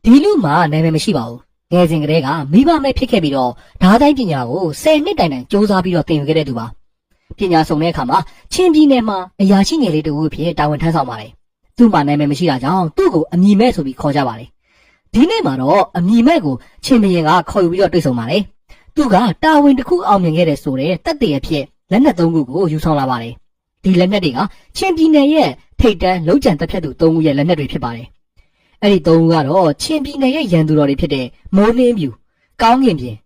ဒီလူမှာနာမည်မရှိပါဘူးငယ်စဉ်ကတည်းကမိဘမဲ့ဖြစ်ခဲ့ပြီးတော့ဓာတ်တိုင်းပညာကို10နှစ်တိုင်တိုင်စ조사ပြီးတော့သင်ယူခဲ့တဲ့သူပါပညာစုံတဲ့အခါမှာချင်းပြည်နယ်မှာအရာရှိငယ်လေးတူဦးဖြစ်တာဝန်ထမ်းဆောင်ပါတယ်သူ့မှာနာမည်မရှိတာကြောင့်သူ့ကိုအမည်မဲ့ဆိုပြီးခေါ်ကြပါတယ်ဒီနေ့မှာတော့အမည်မဲ့ကိုချင်းဘရင်ကခေါ်ယူပြီးတော့တွေ့ဆုံပါတယ်သူကတာဝန်တစ်ခုအောင်မြင်ခဲ့တဲ့ဆိုတဲ့တက်တရဖြစ်လက်နက်3ခုကိုယူဆောင်လာပါတယ်ဒီလက်နက်တွေကချင်းပြည်နယ်ရဲ့ထိတ်တန်းလုံးကျန်တပ်ဖြတ်သူ3ခုရဲ့လက်နက်တွေဖြစ်ပါတယ်အဲ့ဒီ3ခုကတော့ချင်းပြည်နယ်ရဲ့ရန်သူတော်တွေဖြစ်တဲ့မိုးနှင်းပြူကောင်းကင်ပြင်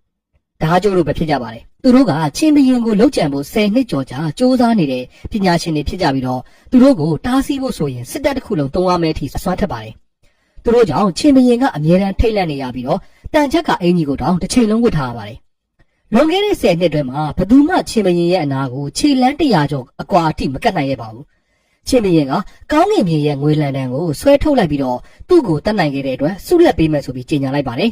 ဓာကြိုးတို့ပဲဖြစ်ကြပါတယ်သူတို့ကချင်းဘရင်ကိုလုံးကျန်ဖို့10နှစ်ကျော်ကြာစ조사နေတဲ့ပညာရှင်တွေဖြစ်ကြပြီးတော့သူတို့ကိုတားဆီးဖို့ဆိုရင်စစ်တပ်တစ်ခုလုံးတုံးရမယ့်အထိအစွမ်းထက်ပါတယ်သူတို့ကြောင့်ချင်းဘရင်ကအမြဲတမ်းထိတ်လန့်နေရပြီးတော့တန်ချက်ကအင်ကြီးကိုတောင်တစ်ချိန်လုံးဝတ်ထားရပါတယ်လွန်ခဲ့တဲ့10နှစ်အတွင်းမှာဘသူမှချင်းဘရင်ရဲ့အနာကိုခြေလန်း100ကျော်အကွာအထိမကတ်နိုင်ရပါဘူးချင်းဘရင်ကကောင်းကင်ပြင်ရဲ့ငွေလန်တန်းကိုဆွဲထုတ်လိုက်ပြီးတော့သူ့ကိုတတ်နိုင်ခဲ့တဲ့အတွက်ဆုလက်ပေးမယ်ဆိုပြီးကြေညာလိုက်ပါတယ်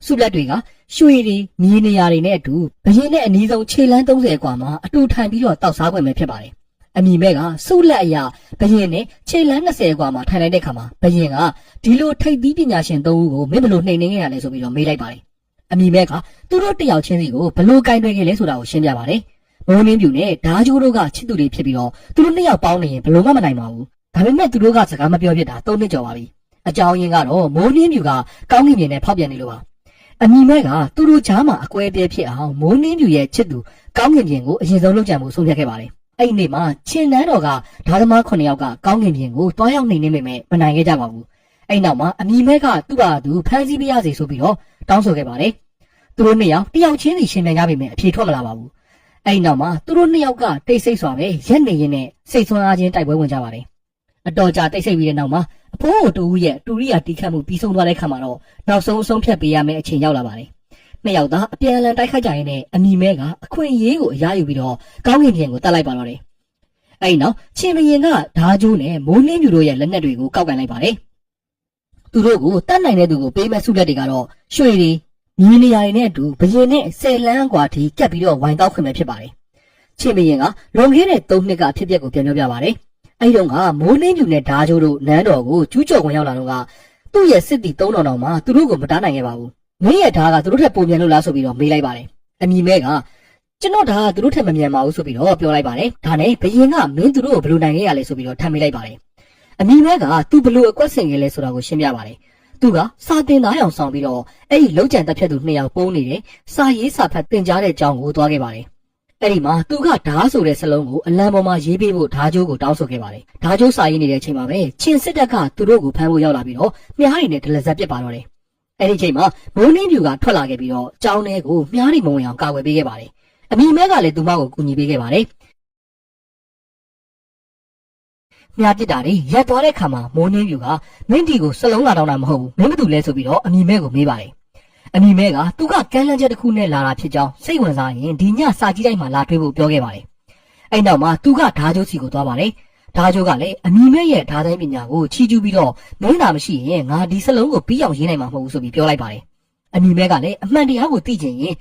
ဆုလက်တွေကရွှေတွေမြေနေရာတွေနဲ့အတူဘရင်နဲ့အနီးဆုံးခြေလန်း30အကွာမှာအတူထိုင်ပြီးတော့တောက်စားခွင့်ပဲဖြစ်ပါတယ်အမည်မဲ့ကဆုလက်အရာဘရင်နဲ့ခြေလန်း20အကွာမှာထိုင်လိုက်တဲ့ခါမှာဘရင်ကဒီလိုထိပ်သီးပညာရှင်3ဦးကိုမင်းဘလို့နှိမ်နှင်းခဲ့ရလဲဆိုပြီးတော့မေးလိုက်ပါတယ်အမည်မဲ့ကသူတို့တယောက်ချင်းစီကိုဘလို့ကင်တွယ်ခဲ့လဲဆိုတာကိုရှင်းပြပါတယ်မိုးနှင်းပြူနဲ့ဓာကြိုးတို့ကချစ်သူတွေဖြစ်ပြီးတော့သူတို့2ယောက်ပေါင်းနေရင်ဘလို့မှမနိုင်ပါဘူးဒါပေမဲ့သူတို့ကစကားမပြောဖြစ်တာ3နှစ်ကျော်ပါပြီအကြောင်းရင်းကတော့မိုးနှင်းပြူကကောင်းကင်ပြင်နဲ့ဖောက်ပြန်နေလို့ပါအမည်မဲ့ကသူတို့ချားမှာအကွဲအပြဲဖြစ်အောင်မိုးနှင်းပြူရဲ့ချစ်သူကောင်းကင်ပြင်ကိုအရင်ဆုံးလုပ်ကြံမှုဆုံးဖြတ်ခဲ့ပါတယ်အဲ့ဒီနေ့မှာချင်းနန်းတော်ကဓာသမား9ယောက်ကကောင်းကင်ပြင်ကိုတွားရောက်နေနေပေမဲ့မနိုင်ခဲ့ကြပါဘူးအဲ့နောက်မှာအမည်မဲ့ကသူ့ဘာသူဖမ်းဆီးပြရစီဆိုပြီးတော့တောင်းဆိုခဲ့ပါတယ်သူတို့2ယောက်တယောက်ချင်းစီရှင်ပြန်ကြပေမဲ့အဖြေထွက်မလာပါဘူးအဲ့နောက်မှာသူတို့2ယောက်ကတိတ်ဆိတ်စွာပဲရက်နေရင်းနဲ့စိတ်ဆွမ်းအားချင်းတိုက်ပွဲဝင်ကြပါတယ်အတော်ကြာတိတ်ဆိတ်ပြီးတဲ့နောက်မှာအဖိုးတို့ရဲ့တူရိယာတီးခတ်မှုပြီးဆုံးသွားတဲ့ခါမှာတော့နောက်ဆုံးအဆုံးဖြတ်ပေးရမယ့်အချိန်ရောက်လာပါတယ်2ယောက်သားအပြန်အလှန်တိုက်ခိုက်ကြရင်းနဲ့အမည်မဲကအခွင့်အရေးကိုအရယူပြီးတော့ကောင်းကင်ပြင်ကိုတတ်လိုက်ပါတော့တယ်အဲ့နောက်ချင်းဘရင်ကဓာကြိုးနဲ့မိုးနှင်းပြူတို့ရဲ့လက်နက်တွေကိုကောက်ကန်လိုက်ပါတယ်သူတို့ကိုတတ်နိုင်တဲ့သူကိုပေးမဲ့ဆုလက်တွေကတော့ရွှေတွေမြေနေရာတွေနဲ့အတူဘရင်နဲ့10လမ်းกว่าထိကပ်ပြီးတော့ဝိုင်းတောက်ခွင့်ပဲဖြစ်ပါတယ်ချင်းဘရင်ကလွန်ခဲ့တဲ့3နှစ်ကအဖြစ်အပျက်ကိုပြန်ပြောပြပါတယ်အဲ့တုန်းကမိုးနှင်းပြူနဲ့ဓာကြိုးတို့နန်းတော်ကိုကျူးကျော်ဝင်ရောက်လာတော့ကသူ့ရဲ့စစ်တီ3000တောင်မှသူတို့ကိုမတားနိုင်ခဲ့ပါဘူးမင်းရဲ့ဓာကသူတို့ထက်ပိုမြန်လို့လားဆိုပြီးတော့မေးလိုက်ပါတယ်အမည်မဲကကျွန်တော်ဓာကသူတို့ထက်မမြန်ပါဘူးဆိုပြီးတော့ပြောလိုက်ပါတယ်ဒါနဲ့ဘရင်ကမင်းသူတို့ကိုဘယ်လိုနိုင်ခဲ့ရလဲဆိုပြီးတော့ထပ်မေးလိုက်ပါတယ်အမည်မဲကသူဘယ်လိုအကွက်ဆင်ခဲ့လဲဆိုတာကိုရှင်းပြပါတယ်သူကစာတင်သားရောင်ဆောင်ပြီးတော့အဲ့ဒီလုံးကျန်တက်ဖြတ်သူ2ယောက်ပုံးနေတယ်စာရေးစာဖတ်တင်ကြားတဲ့အကြောင်းကိုသွားခဲ့ပါတယ်အဲ့ဒီမှာသူကဓာဆိုတဲ့စလုံးကိုအလံပေါ်မှာရေးပေးဖို့ဓာကြိုးကိုတောင်းဆိုခဲ့ပါတယ်ဓာကြိုးစာရေးနေတဲ့အချိန်မှာပဲချင်းစစ်တပ်ကသူတို့ကိုဖမ်းဖို့ရောက်လာပြီးတော့မြားရီနဲ့ဒလဇက်ပစ်ပါတော့တယ်အဲ့ဒီချိန်မှာမိုးနှင်းပြူကထွက်လာခဲ့ပြီးတော့ကြောင်းထဲကိုမြားရီမုံအောင်ကာဝယ်ပေးခဲ့ပါတယ်အမီမဲကလည်းသူမကိုကူညီပေးခဲ့ပါတယ်မြားပစ်တာတွေရက်သွားတဲ့ခါမှာမိုးနှင်းပြူကမင်းတီကိုစလုံးလာတော့တာမဟုတ်ဘူးမင်းမတူလဲဆိုပြီးတော့အမီမဲကိုမေးပါတယ်အမီမဲကသူကကမ်းလန်းချက်တစ်ခုနဲ့လာတာဖြစ်ကြောင်းစိတ်ဝင်စားရင်ဒီညစာကြီးတိုင်းမှာလာတွေ့ဖို့ပြောခဲ့ပါတယ်အဲ့နောက်မှာသူကဓာကြိုးစီကိုသွားပါတယ်ဓာကြိုးကလည်းအမီမဲရဲ့ဓာတိုင်းပညာကိုချီးကျူးပြီးတော့မင်းသာမရှိရင်ငါဒီစလုံးကိုပြီးအောင်ရေးနိုင်မှာမဟုတ်ဘူးဆိုပြီးပြောလိုက်ပါတယ်အမီမဲကလည်းအမှန်တရားကိုသိချင်ရင်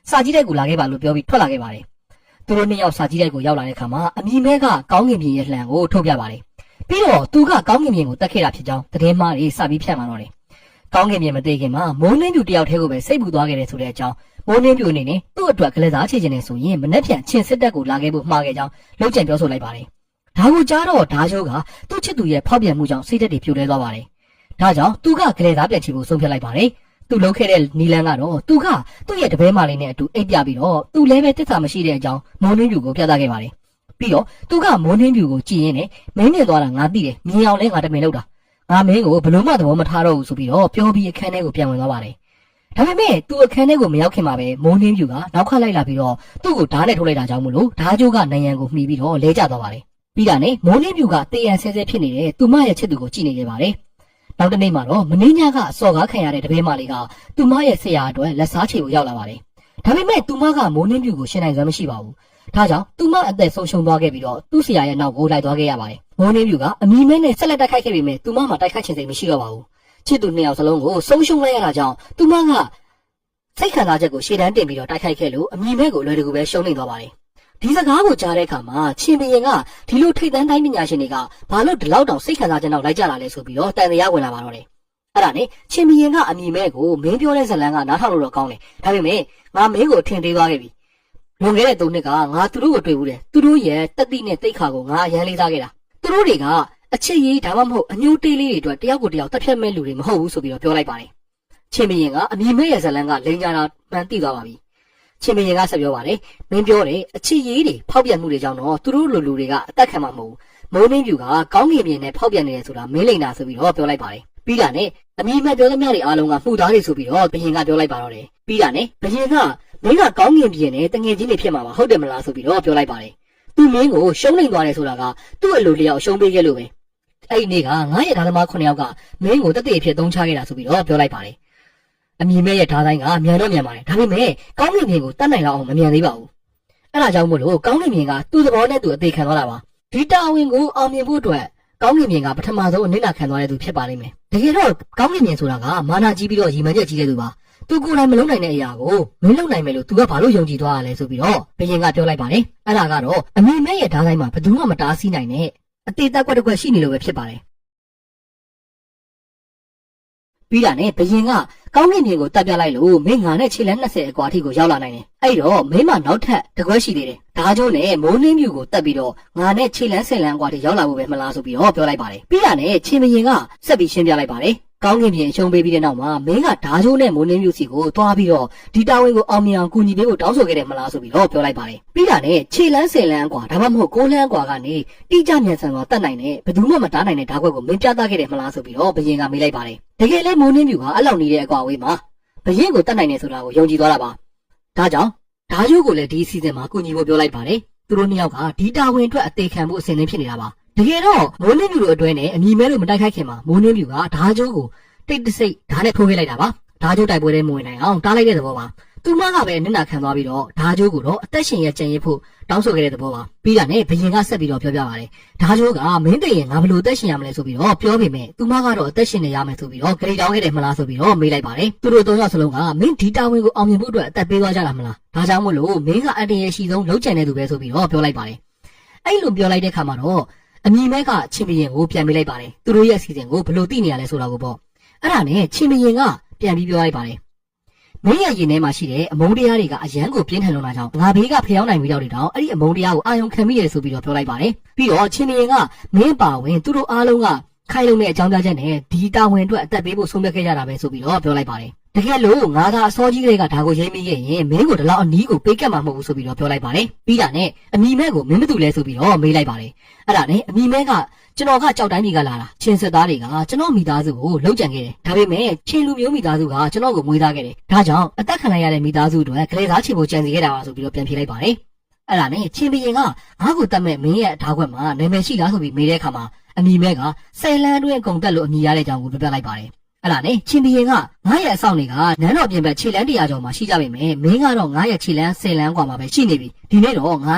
စာကြီးတိုက်ကိုလာခဲ့ပါလို့ပြောပြီးထွက်လာခဲ့ပါတယ်သူတို့2ယောက်စာကြီးတိုက်ကိုရောက်လာတဲ့ခါမှာအမီမဲကကောင်းကင်ပြင်ရဲ့လှန်ကိုထုတ်ပြပါတယ်ပြီးတော့သူကကောင်းကင်ပြင်ကိုတက်ခဲ့တာဖြစ်ကြောင်းသတင်းမှားတွေစပြီးဖြန့်มาတော့တယ်ကောင်းကင်ပြင်မသိခင်မှာမိုးနှင်းပြူတယောက်တည်းကိုပဲစိတ်ပူသွားခဲ့တယ်ဆိုတဲ့အကြောင်းမိုးနှင်းပြူအနေနဲ့သူ့အတွက်ကလေးစားချေချင်နေဆိုရင်မနှက်ဖြန်ချင်းစစ်တပ်ကိုလာခဲ့ဖို့မှားခဲ့ကြောင်းလုံးကျန်ပြောဆိုလိုက်ပါတယ်ဒါကိုကြားတော့ဓာချိုးကသူ့ချစ်သူရဲ့ဖောက်ပြန်မှုကြောင့်စိတ်သက်တွေပြိုလဲသွားပါတယ်ဒါကြောင့်သူကကလေးစားပြန်ချဖို့ဆုံးဖြတ်လိုက်ပါတယ်သူလှုပ်ခဲ့တဲ့နီလန်းကတော့သူကသူ့ရဲ့တပည့်မလေးနဲ့အတူအိပ်ပြပြီးတော့သူလည်းပဲတစ္ဆာမရှိတဲ့အကြောင်းမိုးနှင်းပြူကိုပြသခဲ့ပါတယ်ပြီးတော့သူကမိုးနှင်းပြူကိုကြည်ရင်းနဲ့မင်းမြင်သွားတာငါသိတယ်မြင်အောင်လဲငါတမင်လုပ်တာငါမင်းကိုဘလို့မှသဘောမထားတော့ဘူးဆိုပြီးတော့ပြောပြီးအခန်းထဲကိုပြန်ဝင်သွားပါတယ်ဒါပေမဲ့သူအခန်းထဲကိုမရောက်ခင်မှာပဲမိုးနှင်းပြူကနောက်ခတ်လိုက်လာပြီးတော့သူ့ကိုဓာတ်နဲ့ထိုးလိုက်တာကြောင့်မလို့ဓာကြိုးကနိုင်ရန်ကိုမှီပြီးတော့လဲကျသွားပါတယ်ပြီးတာနဲ့မိုးနှင်းပြူကတေးရန်ဆဲဆဲဖြစ်နေတဲ့သူမရဲ့ချစ်သူကိုကြည့်နေခဲ့ပါတယ်နောက်တနေ့မှာတော့မင်းညကအစော်ကားခံရတဲ့တပည့်မလေးကသူမရဲ့ဆရာအတွက်လက်စားချေကိုရောက်လာပါတယ်ဒါပေမဲ့သူမကမိုးနှင်းပြူကိုရှင်းနိုင်စွမ်းမရှိပါဘူးဒါကြောင့်သူမအသက်ဆုံးရှုံးသွားခဲ့ပြီးတော့သူ့ဆရာရဲ့နောက်ကိုလိုက်သွားခဲ့ရပါတယ်မိုးနှင်းပြူကအမီမဲနဲ့ဆက်လက်တိုက်ခိုက်ခဲ့ပေမဲ့သူမမှာတိုက်ခိုက်ခြင်းစိတ်မရှိတော့ပါဘူးချစ်သူ2ယောက်စလုံးကိုဆုံးရှုံးလိုက်ရတာကြောင့်သူမကစိတ်ခံစားချက်ကိုရှေ့တန်းတင်ပြီးတော့တိုက်ခိုက်ခဲ့လို့အမီမဲကိုအလွယ်တကူပဲရှုံးနေသွားပါတယ်ဒီစကားကိုကြားတဲ့အခါမှာချင်းဘရင်ကဒီလိုထိတ်တန်းတိုင်းပညာရှင်တွေကဘာလို့ဒီလောက်တောင်စိတ်ခံစားချက်နောက်လိုက်ကြလာလဲဆိုပြီးတော့တန်တရားဝင်လာပါတော့တယ် အဲ့ဒါနဲ့ချင်းဘီရင်ကအမိမဲကိုမင်းပြောတဲ့ဇလန်းကနားထောင်လို့တော့ကောင်းတယ်ဒါပေမဲ့ငါမင်းကိုထင်သေးသွားခဲ့ပြီလွန်ခဲ့တဲ့3နှစ်ကငါသူတို့ကိုတွေ့ဘူးတယ်သူတို့ရဲ့တက်တိနဲ့တိတ်ခါကိုငါအရန်လေးစားခဲ့တာသူတို့တွေကအချစ်ရေးဒါမှမဟုတ်အညိုတေးလေးတွေအတွက်တယောက်ကိုတယောက်တက်ဖြတ်မဲ့လူတွေမဟုတ်ဘူးဆိုပြီးတော့ပြောလိုက်ပါတယ်ချင်းဘီရင်ကအမိမဲရဲ့ဇလန်းကလိန်ကြတာမှန်သိသွားပါပြီချင်းဘီရင်ကဆက်ပြောပါတယ်မင်းပြောတယ်အချစ်ရေးတွေဖောက်ပြန်မှုတွေကြောင့်တော့သူတို့လူတွေကအသက်ခံမှာမဟုတ်ဘူးမိုးနှင်းပြူကကောင်းကင်ပြင်နဲ့ဖောက်ပြန်နေတယ်ဆိုတာမင်းလိန်တာဆိုပြီးတော့ပြောလိုက်ပါတယ်ပြီးတာနဲ့အမိမဲ့ပြောသမျှတွေအားလုံးကမှုသားတွေဆိုပြီးတော့ဘရင်ကပြောလိုက်ပါတော့တယ်ပြီးတာနဲ့ဘရင်ကမင်းကကောင်းကင်ပြင်နဲ့တငယ်ချင်းတွေဖြစ်မှာပါဟုတ်တယ်မလားဆိုပြီးတော့ပြောလိုက်ပါတယ်သူမင်းကိုရှုံးနိုင်သွားတယ်ဆိုတာကသူ့အလိုလျောက်ရှုံးပေးခဲ့လို့ပဲအဲ့ဒီနေ့ကငါရဲ့ဓာသမား9ယောက်ကမင်းကိုတက်တဲ့အဖြစ်သုံးချခဲ့တာဆိုပြီးတော့ပြောလိုက်ပါတယ်အမိမဲ့ရဲ့ဓာတိုင်းကမြန်တော့မြန်ပါတယ်ဒါပေမဲ့ကောင်းကင်ပြင်ကိုတတ်နိုင်လောက်အောင်မမြန်သေးပါဘူးအဲ့ဒါကြောင့်မို့လို့ကောင်းကင်ပြင်ကသူ့သဘောနဲ့သူအသေးခံသွားတာပါဒီတာဝန်ကိုအောင်မြင်ဖို့အတွက်ကောင်းကင်ပြင်ကပထမဆုံးအနစ်နာခံသွားတဲ့သူဖြစ်ပါလိမ့်မယ်တကယ်တော့ကောင်းကင်ပြင်ဆိုတာကမာနာကြီးပြီးတော့ရည်မှန်းချက်ကြီးတဲ့သူပါသူကိုယ်တိုင်မလုပ်နိုင်တဲ့အရာကိုမင်းလုပ်နိုင်မယ်လို့သူကဘာလို့ယုံကြည်သွားရလဲဆိုပြီးတော့ဘရင်ကပြောလိုက်ပါတယ်အဲ့ဒါကတော့အမိမဲရဲ့ဓာတ်တိုင်းမှာဘယ်သူမှမတားဆီးနိုင်နဲ့အသေးသက်ကွက်တစ်ကွက်ရှိနေလို့ပဲဖြစ်ပါတယ်ပြီးတာနဲ့ဘရင်ကကောင်းကင်ပြင်ကိုတက်ပြလိုက်လို့မင်းငါနဲ့ခြေလမ်း20အကွာအထိကိုရောက်လာနိုင်တယ်အဲ့တော့မင်းမနောက်ထပ်တစ်ခွက်ရှိသေးတယ်ဒါကြောင့်နဲ့မိုးနှင်းပြူကိုတက်ပြီးတော့ငါနဲ့ခြေလမ်း10လမ်းအကွာအထိရောက်လာဖို့ပဲမလားဆိုပြီးတော့ပြောလိုက်ပါတယ်ပြီးတာနဲ့ချင်းဘရင်ကဆက်ပြီးရှင်းပြလိုက်ပါတယ်ကောင်းကင်ပြင်ရှုံးပေးပြီးတဲ့နောက်မှာမင်းကဓာကြိုးနဲ့မိုးနှင်းပြူစီကိုသွားပြီးတော့ဒီတာဝန်ကိုအောင်မြင်အောင်ကူညီပေးဖို့တောင်းဆိုခဲ့တယ်မလားဆိုပြီးတော့ပြောလိုက်ပါတယ်ပြီးတာနဲ့ခြေလမ်း10လမ်းအကွာဒါမှမဟုတ်9လမ်းအကွာကနေတိကျမြန်ဆန်စွာတက်နိုင်တဲ့ဘယ်သူမှမတားနိုင်တဲ့ဓာတ်ခွက်ကိုမင်းပြသခဲ့တယ်မလားဆိုပြီးတော့ဘရင်ကမေးလိုက်ပါတယ်တကယ်လဲမိုးနှင်းပြူကအဲ့လောက်နေတဲ့အကွာဝေးမှာဘရင်ကိုတက်နိုင်တယ်ဆိုတာကိုယုံကြည်သွားတာပါဒါကြောင့်ဓာကြိုးကိုလည်းဒီအစီအစဉ်မှာကူညီဖို့ပြောလိုက်ပါတယ်သူတို့နှစ်ယောက်ကဒီတာဝန်အတွက်အသေးခံဖို့အစဉ်သင်းဖြစ်နေတာပါတကယ်တော့မိုးနှင်းပြူတို့အတွဲနဲ့အမိမဲတို့မတိုက်ခိုက်ခင်မှာမိုးနှင်းပြူကဓာကြိုးကိုတိတ်တဆိတ်ဓာတ်နဲ့ထိုးခဲ့လိုက်တာပါဓာကြိုးတိုက်ပွဲထဲမဝင်နိုင်အောင်တားလိုက်တဲ့သဘောပါသူမကပဲနစ်နာခံသွားပြီးတော့ဓာကြိုးကိုတော့အသက်ရှင်ရဲ့ကြံရစ်ဖို့တောင်းဆိုခဲ့တဲ့သဘောပါပြီးတာနဲ့ဘရင်ကဆက်ပြီးတော့ပြောပြပါတယ်ဓာကြိုးကမင်းတည်ရင်ငါဘလို့အသက်ရှင်ရမလဲဆိုပြီးတော့ပြောပေမဲ့သူမကတော့အသက်ရှင်နေရမယ်ဆိုပြီးတော့ကြိတောင်းခဲ့တယ်မလားဆိုပြီးတော့မေးလိုက်ပါတယ်သူတို့၃ယောက်စလုံးကမင်းဒီတာဝန်ကိုအောင်မြင်ဖို့အတွက်အသက်ပေးသွားကြတာမလားဒါကြောင့်မို့လို့မင်းကအတရရှိဆုံးလုံးချန်တဲ့သူပဲဆိုပြီးတော့ပြောလိုက်ပါတယ်အဲ့လိုပြောလိုက်တဲ့ခါမှာတော့အမိမဲကချင်းဘရင်ကိုပြန်ပေးလိုက်ပါတယ်သူတို့ရဲ့အစီအစဉ်ကိုဘလို့သိနေရလဲဆိုတာကိုပေါ့အဲ့ဒါနဲ့ချင်းဘရင်ကပြန်ပြီးပြောလိုက်ပါတယ်မင်းရဲ့ရင်ထဲမှာရှိတဲ့အမုန်းတရားတွေကအရန်ကိုပြင်းထန်လွန်တာကြောင့်ငါဘေးကဖျောင်းနိုင်ပြီးတော့တောင်အဲ့ဒီအမုန်းတရားကိုအာယုံခံမိတယ်ဆိုပြီးတော့ပြောလိုက်ပါတယ်ပြီးတော့ချင်းဘရင်ကမင်းပါဝင်သူတို့အားလုံးကခိုင်လုံတဲ့အကြောင်းပြချက်နဲ့ဒီတာဝန်အတွက်အသက်ပေးဖို့ဆုံးဖြတ်ခဲ့ကြတာပဲဆိုပြီးတော့ပြောလိုက်ပါတယ်တကယ်လို့ငါသာအစောကြီးကလေးကဒါကိုရိမ့်မိခဲ့ရင်မင်းကိုဒီလောက်အနီးကိုပေးကတ်မှာမဟုတ်ဘူးဆိုပြီးတော့ပြောလိုက်ပါတယ်ပြီးတာနဲ့အမိမဲကိုမင်းမတူလဲဆိုပြီးတော့မေးလိုက်ပါတယ်အဲ့ဒါနဲ့အမိမဲကကျွန်တော်ကကြောက်တိုင်းပြည်ကလာတာချင်းစစ်သားတွေကကျွန်တော်မိသားစုကိုလှုပ်ကြံခဲ့တယ်ဒါပေမဲ့ချင်းလူမျိုးမိသားစုကကျွန်တော်ကိုမွေးသားခဲ့တယ်ဒါကြောင့်အသက်ခံလိုက်ရတဲ့မိသားစုတွေကလေးစားချင်ဖို့ကြံစီခဲ့တာပါဆိုပြီးတော့ပြန်ဖြေလိုက်ပါတယ်အဲ့ဒါနဲ့ချင်းဘရင်ကငါ့ကိုတတ်မဲ့မင်းရဲ့အထားခွက်မှာနာမည်ရှိလားဆိုပြီးမေးတဲ့အခါမှာအမိမဲက10လမ်းအတွင်းအကုန်တက်လို့အမိရတဲ့အကြောင်းကိုပြပြလိုက်ပါတယ်အဲ့ဒါနဲ့ချင်းဘရင်ကငါရဲ့အဆောင်တွေကနန်းတော်ပြင်ဘက်ခြေလမ်း100ကျော်မှာရှိကြပေမဲ့မင်းကတော့ငါရဲ့ခြေလမ်း10လမ်းกว่าမှာပဲရှိနေပြီဒီနေ့တော့ငါ